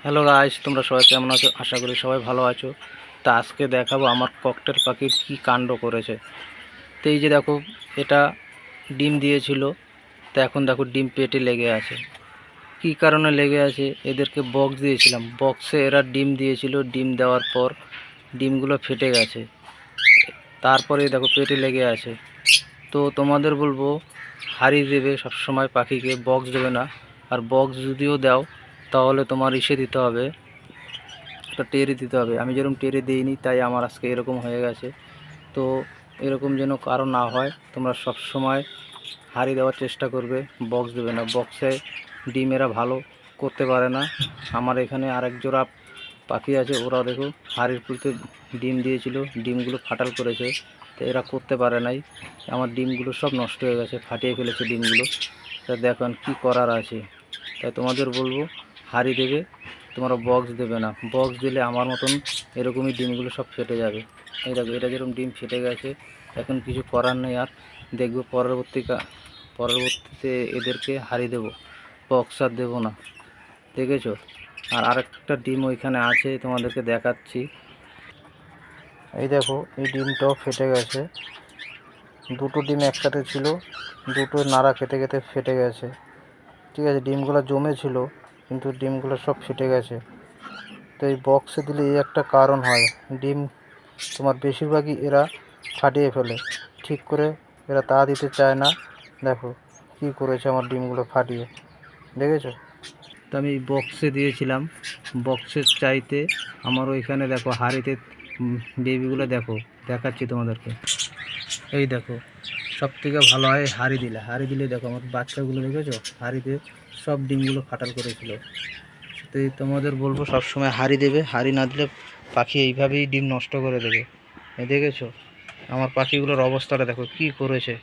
Hello guys, তোমরা সবাই কেমন আছো? আশা করি সবাই ভালো আছো। তা আজকে দেখাবো আমার ককটেল পাখির কি কাণ্ড করেছে। তো এই যে দেখো, এটা ডিম দিয়েছিল, তো এখন দেখো ডিম পেটে লেগে আছে। কি কারণে লেগে আছে? এদেরকে বক্স দিয়েছিলাম, বক্সে এরা ডিম দিয়েছিল, ডিম দেওয়ার পর ডিমগুলো ফেটে গেছে, তারপরে দেখো পেটে লেগে আছে। তো তোমাদের বলবো, হারিয়ে দেবে সবসময় পাখিকে, বক্স দেবে না। আর বক্স যদিও দাও তাহলে তোমার ইসে দিতে হবে, একটা টেরে দিতে হবে। আমি যেরকম টেরে দিইনি, তাই আমার আজকে এরকম হয়ে গেছে। তো এরকম যেন কারো না হয়, তোমরা সব সময় হাঁড়ি দেওয়ার চেষ্টা করবে, বক্স দেবে না। বক্সে ডিম এরা ভালো করতে পারে না। আমার এখানে আরেক জোড়া পাখি আছে, ওরা দেখো হাঁড়ির পুলতে ডিম দিয়েছিল, ডিমগুলো ফাটাল করেছে, তো এরা করতে পারে নাই। আমার ডিমগুলো সব নষ্ট হয়ে গেছে, ফাটিয়ে ফেলেছে ডিমগুলো। তা দেখুন কি করার আছে। তাই তোমাদের বলবো, হাঁড়ি দেবে, তোমরা বক্স দেবে না। বক্স দিলে আমার মতন এরকমই ডিমগুলো সব ফেটে যাবে। এই দেখো, এটা যেরকম ডিম ফেটে গেছে, এখন কিছু করার নেই। আর দেখবো পরবর্তীতে এদেরকে হাঁড়ি দেবো, বক্স আর দেবো না, দেখেছো? আর আরেকটা ডিম ওইখানে আছে, তোমাদেরকে দেখাচ্ছি। এই দেখো, এই ডিমটাও ফেটে গেছে। দুটো ডিম একসাথে ছিল, দুটো নাড়া খেতে খেতে ফেটে গেছে। ঠিক আছে, ডিমগুলো জমে ছিল, কিন্তু ডিমগুলো সব ফেটে গেছে। তো এই বক্সে দিলে এই একটা কারণ হয়, ডিম তোমার বেশিরভাগই এরা ফাটিয়ে ফেলে, ঠিক করে এরা তা দিতে চায় না। দেখো কি করেছে আমার ডিমগুলো ফাটিয়ে, দেখেছো? তো আমি বক্সে দিয়েছিলাম, বক্সের চাইতে আমার ওইখানে দেখো হাঁড়িতে বেবিগুলো দেখো, দেখাচ্ছি তোমাদেরকে। এই দেখো, সব থেকে ভালো হয় হাঁড়ি দিলে দেখো আমার বাচ্চাগুলো, দেখেছো? হাঁড়িতে সব ডিমগুলো ফাটাল করেছিল। তো তোমাদের বলবো সবসময় হাঁড়ি দেবে, হাঁড়ি না দিলে পাখি এইভাবেই ডিম নষ্ট করে দেবে। এই দেখেছো আমার পাখিগুলোর অবস্থাটা দেখো কি করেছে।